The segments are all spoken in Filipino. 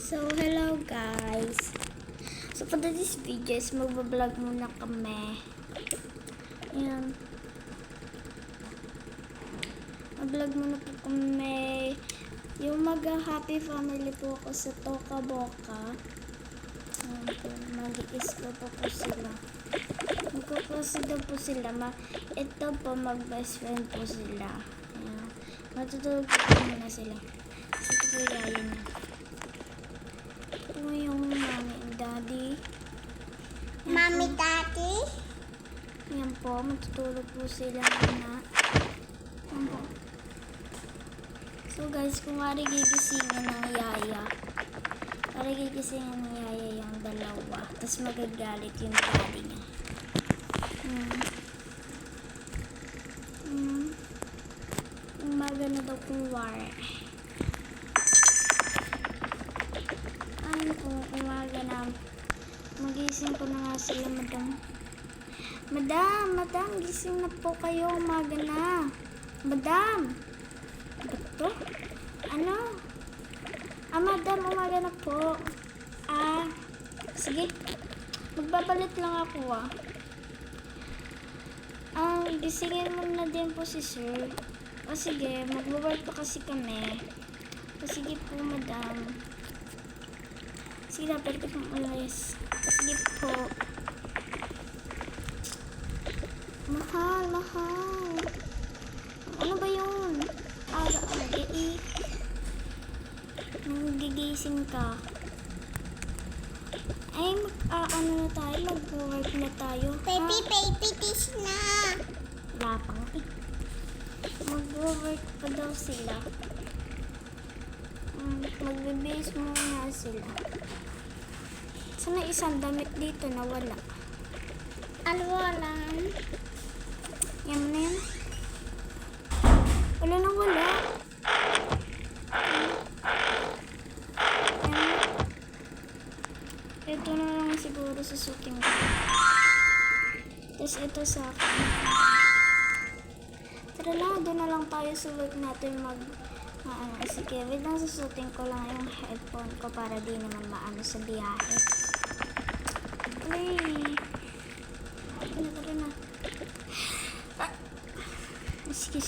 So, hello guys. So, for this video is magbablog muna kami. Ayan. Mag-vlog muna po kami. Yung mag-happy family po ako sa Toca Boca. Ayan po. Mag-i-isco po sila. Magkuklase daw po sila. Ito po, mag-best friend po sila. Ayan. Matutulog po muna sila. Kasi ito po yaya na. Ito yung mommy and daddy. Ayan Mommy, po. Daddy? Ayan po, matutulog po sila muna. Ayan po. So guys, kung wari gigisingin ng yaya, yung dalawa, tapos magagalit yung daddy niya. Umaga na daw kung wari. Ay po, umaga na. Magising ko na nga sila, madam. Madam, gising na po kayo, umaga na. Madam! Bato? Ano? Madam, umaga na po. Sige. Magbabalit lang ako, gisingin mo na din po si sir. Sige, mag-work pa kasi kami. Sige po, madam. Sige na, pwede kong ulayas. Sige po. Mahal. Ano ba yun? Gigising ka. Ay, mag-work na tayo. Baby, tis na. Wala pang mag-work pa daw sila. Magbe-base muna sila. Sana isang damit dito na wala. Alwalan. Yan mo na yan. Wala nang wala. Ito na lang siguro susukin ko. Tapos ito sa akin. Tara na, doon na lang tayo sa work natin sige, wait lang, susutin ko lang yung headphone ko para di naman maano sa biyahe. Tara na. Sige.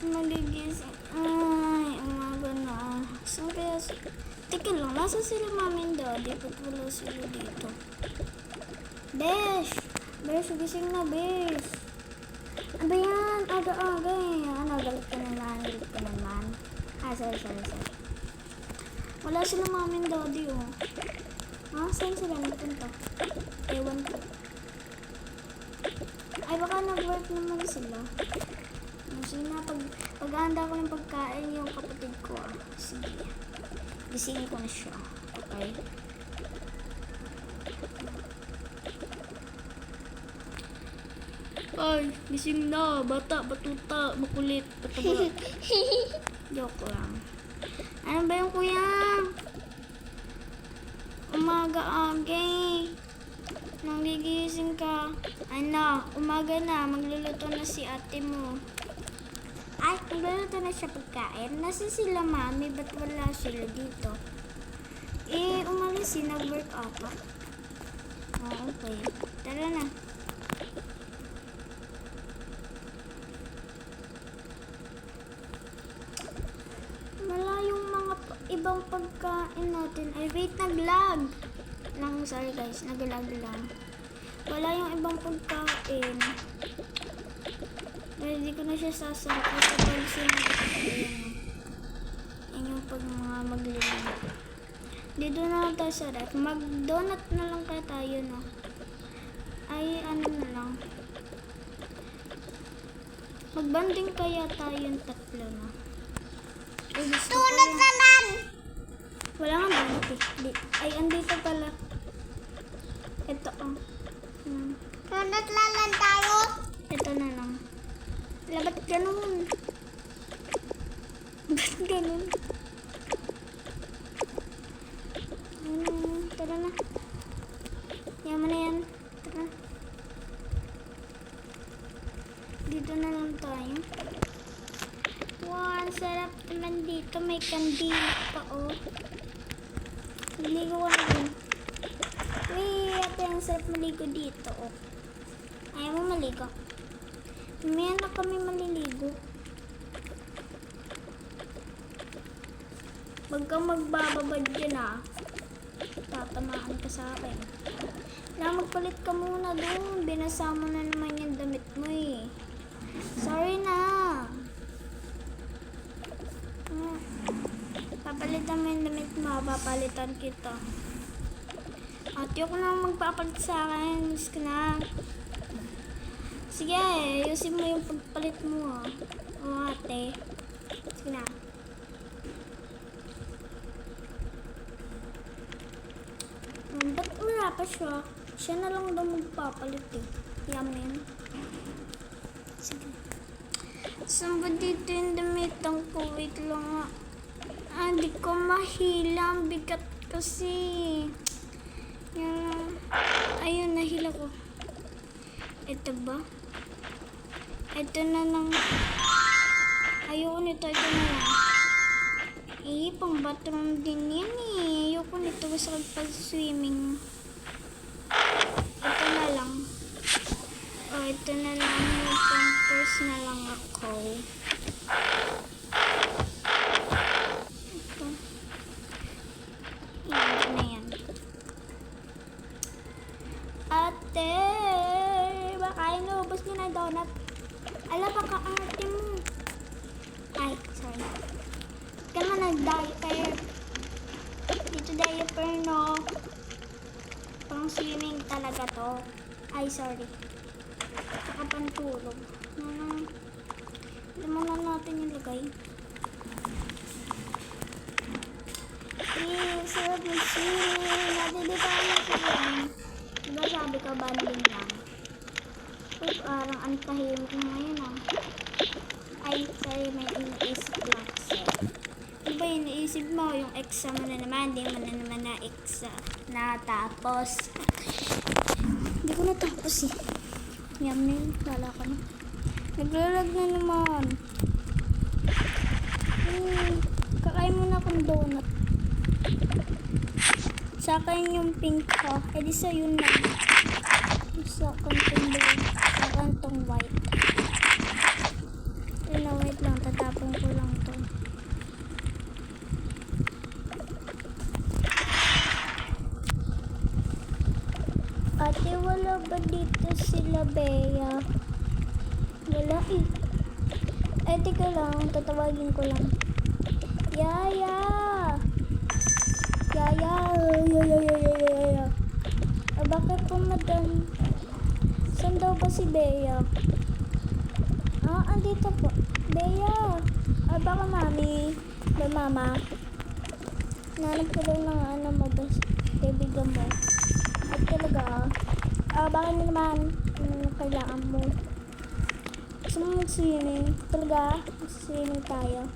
Magigising. Ay, umaga na. Saan kaya? Teka lang, nasa sila mami and daddy? Ba't wala sila dito? Besh, gising na, Besh. Ano ba yan? Aga-aga eh. Galit ka naman. Sorry. Wala sila mami and daddy, saan sila nagpunta? Ewan ko. Ay, baka nag-work naman sila. Sige na, pag-handa ko ng pagkain yung kapatid ko, Sige. Gisingin ko na siya. Okay? Ay, gising na. Bata, batuta, makulit, pataba. Joke lang. Ano ba yung kuya? Umaga-agi. Nang gigising ka. Umaga na. Magluluto na si ate mo. Ay, magluluto na siya pagkain. Nasa sila mami? Ba't wala sila dito? Umalis nag-work ata. Okay. Tara na. Wala yung mga ibang pagkain natin. Ay, wait, nag-lag. Sorry guys, nag-lag lang. Wala yung ibang pagkain. Hindi ko na siya sasarap. Kasi pag yan yung pag mga maglilang. Dito na lang tayo sa ref. Mag-donut na lang kaya tayo, no? Ay, ano na lang. Mag-banding kaya tayong tatlo, no? Tulad na lang. Wala nga donut eh. Ay, andito pala. Ito, Tulad na lang tayo. Ito na lang. Ba't ganun? Tara na. Yaman na yan. Tara. Dito na lang tayo. 1, sarap naman dito. May kandila pa, oh. Maligo ka na din. Uy, ate, ang sarap maligo dito, oh. Ayaw mo maligo? Mamaya na kami maliligo. Huwag kang magbababad dyan, ah. Tatamaan ka sa akin. Na, magpalit ka muna doon. Binasa mo na naman yung damit mo, eh. Sorry na. Papalitan mo yung damit mo. Papalitan kita. Ate, ako na magpapalit sa akin. Miss ka na. Sige, ayusin mo yung pagpalit mo, ah. O, ate. Sige na. Ba't wala pa siya? Siya na lang daw magpapalit, eh. Yamin. Sige. Saan ba dito yung damitang ko? Wait lang nga. Hindi ko mahila. Ang bigat kasi. Yan. Ayun, nahila ko. Ito ba? Ito na lang. Ayoko nito. Ito na lang. Pang bathroom din yan, eh. Ayoko nito sa pag-swimming. Ito na lang. Oh, ito na lang. May pampers na lang ako. Ito. Yan, na yan. Ate! Baka inuubos niyo na donut. Ala, baka ate mo. Ay, sorry. Ka na nag-diaper. Dito diaper, no? Pang swimming talaga to. Ay, sorry. Saka pantulog. Alam mo na natin yung lagay. Sarap ng swimming. Nadidita na siya. Diba sabi ka, banding lang. Uy, parang ang tahimik mo ngayon, ah. Ay, sorry, may iniisip lang kasi. Ano ba yung iniisip mo? Yung exam mo na naman. Hindi mo na naman na exam natapos. Hindi ko natapos, eh. Yamin, lala ka na. Naglalag na naman. Kakain muna akong donut. Sa akin yung pink ko. Eh di sa yun lang. Sa akin tong blue. Sa akin tong white. Yun na, wait lang. Tatapon ko lang to. Ate, wala ba dito sila, Bea? Wala, eh. Ay, teka lang. Tatawagin ko lang. Yaya! Yaya! Yaya! Bakit po, madam? Saan daw ba si Bea? Andito po. Bea! Baka mami. Ba, mama? Nanap ko daw ng ano mo, bas. Kaibigan mo. At talaga, bakit na naman kailangan mo? Gusto mo mag-swimming? Talaga? Mag-swimming tayo?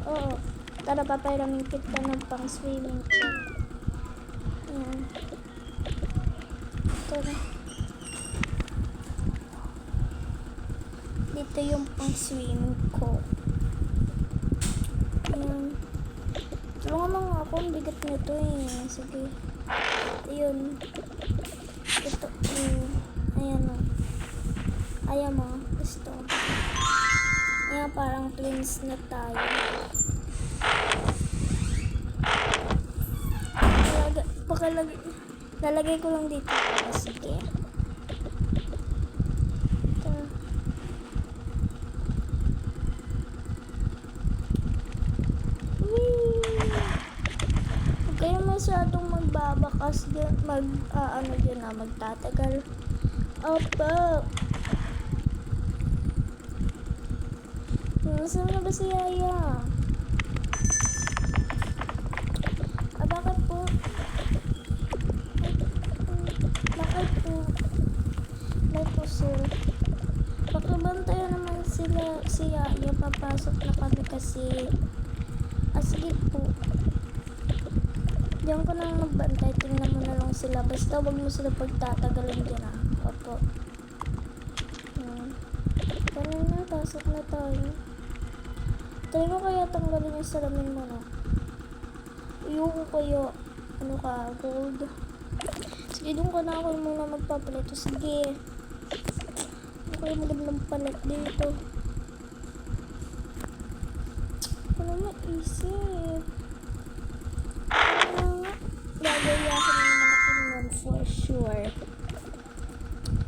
Oo. Tara, papayraming kita ng pang-swimming ko. Ayan. Tara. Dito yung pang-swimming ko. Ayan. Tulungan mo nga ako. Ang bigat nito, eh. Sige. Ayun. Ito. Ayan o. Ayan mo. Gusto. Ayan, parang twins na tayo. Lalagay ko lang dito. Sige. Ito. Huwag kayo masyadong magbabakas dyan. Magtatagal. Opo. Nasaan na ba si Yaya? Bakit po? Bakit po? Bakit po, sir? Pakibantayan naman sila si Yaya. Papasok na kami kasi. Sige po. Diyan ko nang magbantay. Tingnan mo na lang sila. Basta wag mo sila pagtatagalan dyan, ah. Opo. Tara na. Pasok na tayo. Try mo kaya tanggalin yung salamin mo, no? Ayoko kayo. Ano ka, gold? Sige, doon ka na ako muna magpapalito. Sige. Ano kayo magandang palit dito? Ano maisip? Gagayahin na naman ako nun for sure.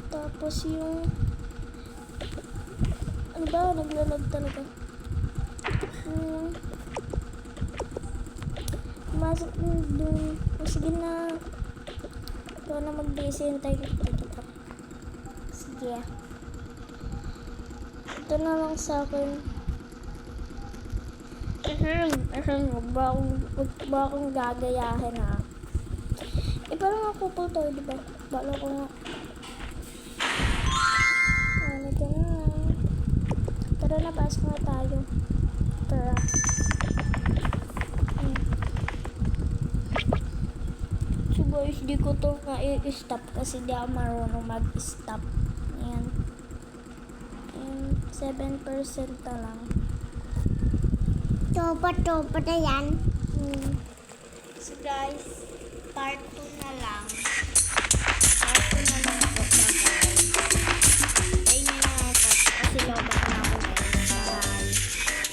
Tapos yung... Ano ba? Naglalag talaga. Pumasok dun. O sige na. Ikaw na mag-busy. Hintay ko kita. Sige. Ito na lang sa akin. Huwag ba akong gagayahin, ha? Eh, parang ako po to, diba? Bala ko nga. Ano ito na. Tara na, pasok na tayo. Tara. So guys, di ko to nga i-stop kasi di ako marunong mag-stop. Ayan. 7% na lang. Chopa na yan. So guys, part 2 na lang.